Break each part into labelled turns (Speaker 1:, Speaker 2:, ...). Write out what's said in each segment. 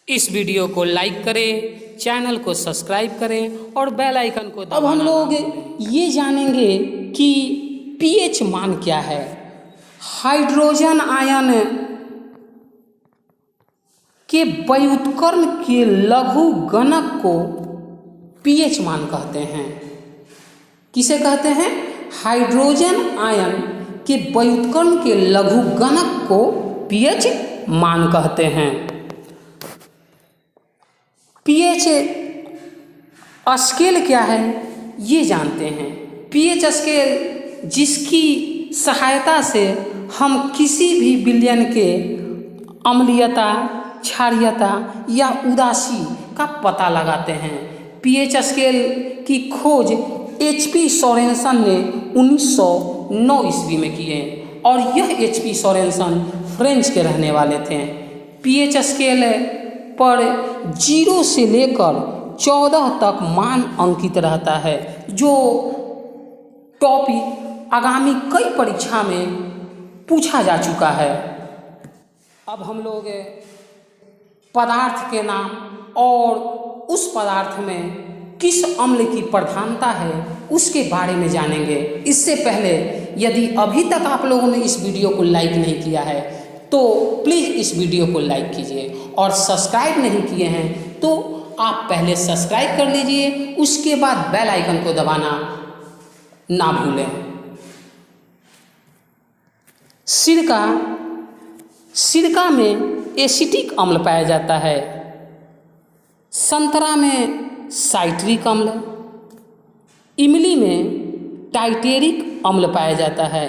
Speaker 1: इस वीडियो को लाइक करें, चैनल को सब्सक्राइब करें और बेल आइकन को दबाना।
Speaker 2: अब हम लोग ये जानेंगे कि पीएच मान क्या है। हाइड्रोजन आयन के व्युत्क्रम के लघु गणक को पीएच मान कहते हैं। किसे कहते हैं? हाइड्रोजन आयन के व्युत्क्रम के लघु गणक को पीएच मान कहते हैं। पीएच स्केल क्या है ये जानते हैं। पीएच स्केल जिसकी सहायता से हम किसी भी विलयन के अम्लीयता, क्षारीयता या उदासी का पता लगाते हैं। पीएच स्केल की खोज HP सोरेनसन ने 1909 ईस्वी में किए और यह HP सोरेनसन फ्रेंच के रहने वाले थे। पीएच स्केल पर 0 से लेकर 14 तक मान अंकित रहता है, जो टॉपिक आगामी कई परीक्षा में पूछा जा चुका है। अब हम लोग पदार्थ के नाम और उस पदार्थ में किस अम्ल की प्रधानता है उसके बारे में जानेंगे। इससे पहले यदि अभी तक आप लोगों ने इस वीडियो को लाइक नहीं किया है तो प्लीज़ इस वीडियो को लाइक कीजिए और सब्सक्राइब नहीं किए हैं तो आप पहले सब्सक्राइब कर लीजिए, उसके बाद बेल आइकन को दबाना ना भूलें। सिरका में एसिटिक अम्ल पाया जाता है। संतरा में साइट्रिक अम्ल, इमली में टाइटेरिक अम्ल पाया जाता है।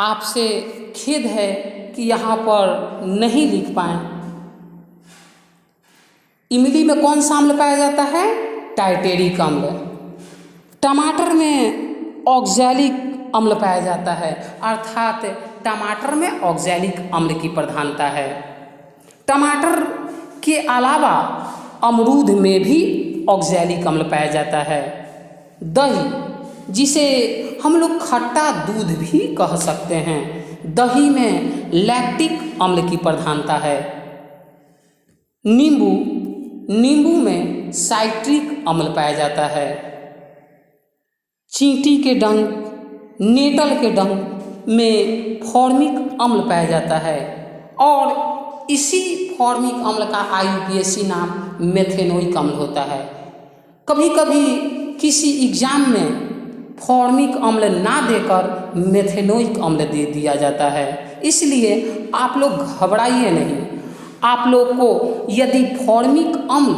Speaker 2: आपसे खेद है कि यहाँ पर नहीं लिख पाए। इमली में कौन सा अम्ल पाया जाता है? टाइटेरिक अम्ल। टमाटर में ऑक्सैलिक अम्ल पाया जाता है, अर्थात टमाटर में ऑक्सैलिक अम्ल की प्रधानता है। टमाटर के अलावा अमरूद में भी ऑक्सैलिक अम्ल पाया जाता है। दही, जिसे हम लोग खट्टा दूध भी कह सकते हैं, दही में लैक्टिक अम्ल की प्रधानता है। नींबू में साइट्रिक अम्ल पाया जाता है। चींटी के डंक, नेटल के डंक में फॉर्मिक अम्ल पाया जाता है और इसी फॉर्मिक अम्ल का IUPAC नाम मेथेनोइक अम्ल होता है। कभी कभी किसी एग्जाम में फॉर्मिक अम्ल ना देकर मेथेनोइक अम्ल दे दिया जाता है, इसलिए आप लोग घबराइए नहीं। आप लोग को यदि फॉर्मिक अम्ल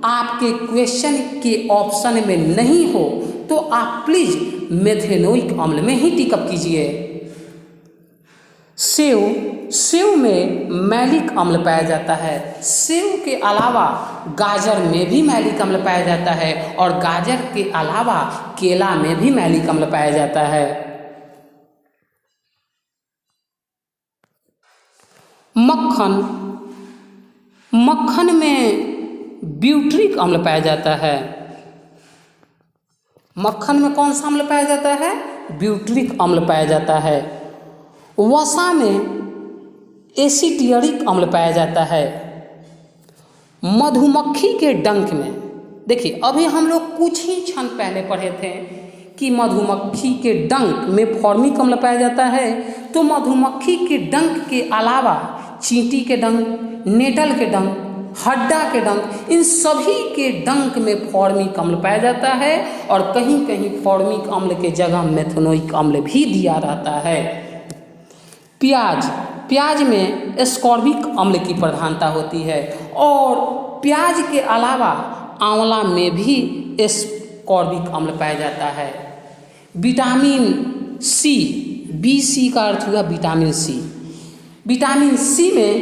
Speaker 2: आपके क्वेश्चन के ऑप्शन में नहीं हो तो आप प्लीज़ मेथेनोइक अम्ल में ही टिकअप कीजिए। सेव में मैलिक अम्ल पाया जाता है। सेव के अलावा गाजर में भी मैलिक अम्ल पाया जाता है और गाजर के अलावा केला में भी मैलिक अम्ल पाया जाता है। मक्खन में ब्यूट्रिक अम्ल पाया जाता है। मक्खन में कौन सा अम्ल पाया जाता है? ब्यूट्रिक अम्ल पाया जाता है। वसा में एसिटियरिक अम्ल पाया जाता है। मधुमक्खी के डंक में, देखिए अभी हम लोग कुछ ही क्षण पहले पढ़े थे कि मधुमक्खी के डंक में फॉर्मिक अम्ल पाया जाता है, तो मधुमक्खी के डंक के अलावा चींटी के डंक, नेटल के डंक, हड्डा के डंक, इन सभी के डंक में फॉर्मिक अम्ल पाया जाता है और कहीं कहीं फॉर्मिक अम्ल के जगह मेथेनोइक अम्ल भी दिया रहता है। प्याज में एस्कॉर्बिक अम्ल की प्रधानता होती है और प्याज के अलावा आंवला में भी एस्कॉर्बिक अम्ल पाया जाता है। विटामिन सी, BC का अर्थ हुआ विटामिन सी। विटामिन सी में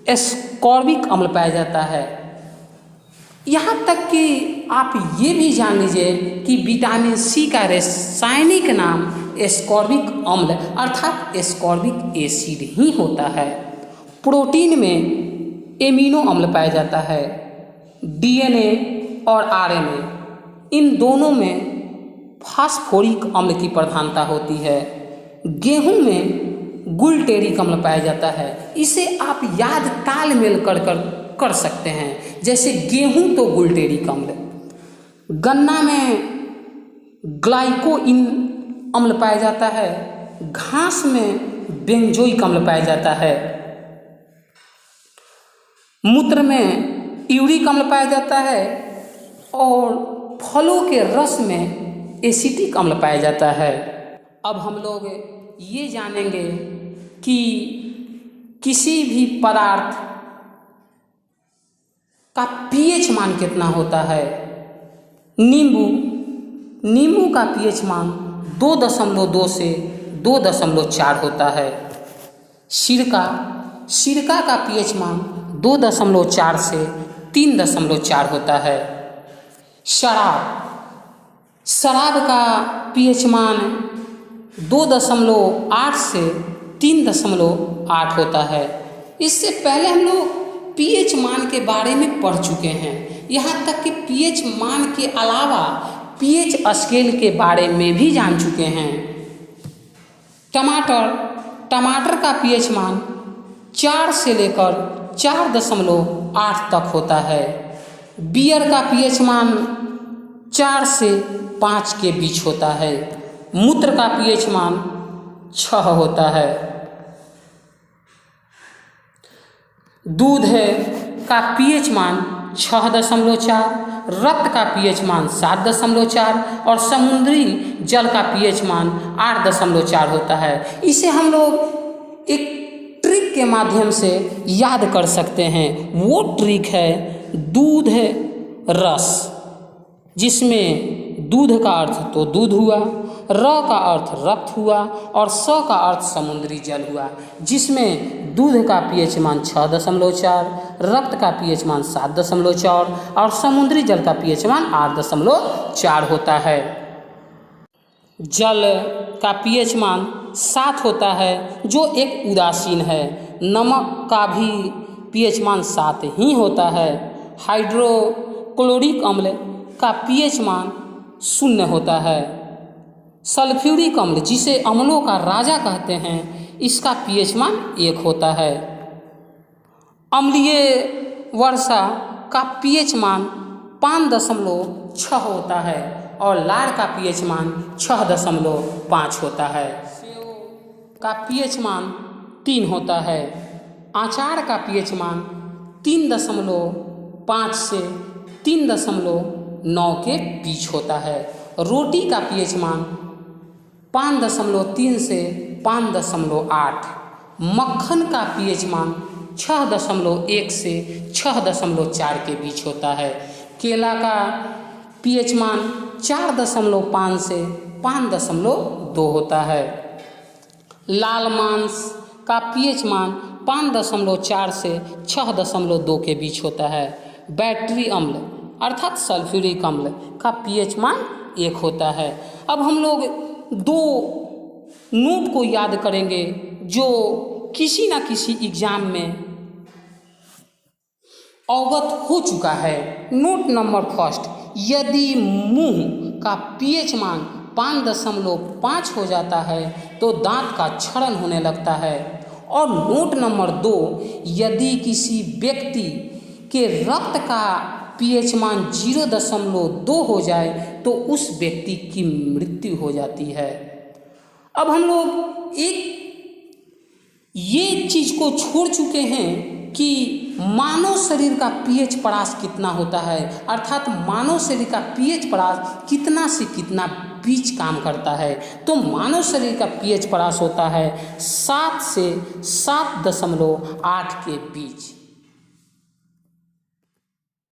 Speaker 2: एस्कॉर्बिक अम्ल पाया जाता है। यहाँ तक कि आप ये भी जान लीजिए कि विटामिन सी का रासायनिक नाम एस्कॉर्बिक अम्ल अर्थात एस्कॉर्बिक एसिड ही होता है। प्रोटीन में एमिनो अम्ल पाया जाता है। DNA और RNA, इन दोनों में फास्फोरिक अम्ल की प्रधानता होती है। गेहूं में गुलटेरिक अम्ल पाया जाता है। इसे आप याद तालमेल कर कर सकते हैं। जैसे गेहूं तो गुलटेरिक अम्ल, गन्ना में ग्लाइकोइन अम्ल पाया जाता है, घास में बेंजोइक अम्ल पाया जाता है, मूत्र में यूरिक अम्ल पाया जाता है और फलों के रस में एसिटिक अम्ल पाया जाता है। अब हम लोग ये जानेंगे कि किसी भी पदार्थ का पीएच मान कितना होता है। नींबू का पीएच मान 2.2 से 2.4 होता है। सिरका का पीएच मान 2.4 से 3.4 होता है। शराब का पीएच मान 2.8 से 3.8 होता है। इससे पहले हम लोग पीएच मान के बारे में पढ़ चुके हैं। यहाँ तक कि पीएच मान के अलावा पीएच स्केल के बारे में भी जान चुके हैं। टमाटर का पीएच मान 4 से लेकर 4.8 तक होता है। बियर का पीएच मान 4 से 5 के बीच होता है। मूत्र का पीएच मान 6 होता है। दूध का पीएच मान 6.4, रक्त का पीएच मान 7.4 और समुद्री जल का पीएच मान 8.4 होता है। इसे हम लोग एक ट्रिक के माध्यम से याद कर सकते हैं। वो ट्रिक है दूध रस, जिसमें दूध का अर्थ तो दूध हुआ, र का अर्थ रक्त हुआ और स का अर्थ समुद्री जल हुआ, जिसमें दूध का पीएच मान 6.4, रक्त का पीएच मान 7.4 और समुद्री जल का पीएच मान 8.4 होता है। जल का पीएच मान 7 होता है, जो एक उदासीन है। नमक का भी पीएच मान 7 ही होता है। हाइड्रोक्लोरिक अम्ल का पीएच मान 0 होता है। सल्फ्यूरिक अम्ल, जिसे अम्लों का राजा कहते हैं, इसका पीएच मान 1 होता है। अम्लीय वर्षा का पीएच मान 5.6 होता है और लार का पीएच मान 6.5 होता है। सेव का पीएच मान 3 होता है। अचार का पीएच मान 3.5 से 3.9 के बीच होता है। रोटी का पीएच मान 5.3 से 5.8। मक्खन का पीएच मान 6.1 से 6.4 के बीच होता है। केला का पीएच मान 4.5 से 5.2 होता है। लाल मांस का पीएच मान 5.4 से 6.2 के बीच होता है। बैटरी अम्ल अर्थात सल्फ्यूरिक अम्ल का पीएच मान 1 होता है। अब हम लोग 2 नोट को याद करेंगे जो किसी न किसी एग्जाम में अवगत हो चुका है। नोट नंबर फर्स्ट, यदि मुंह का पीएच मान 5.5 हो जाता है तो दांत का क्षरण होने लगता है। और नोट नंबर 2, यदि किसी व्यक्ति के रक्त का पीएच मान 0.2 हो जाए तो उस व्यक्ति की मृत्यु हो जाती है। अब हम लोग ये चीज को छोड़ चुके हैं कि मानव शरीर का पीएच परास कितना होता है, अर्थात मानव शरीर का पीएच परास कितना से कितना बीच काम करता है। तो मानव शरीर का पीएच परास होता है 7 से 7.8 के बीच।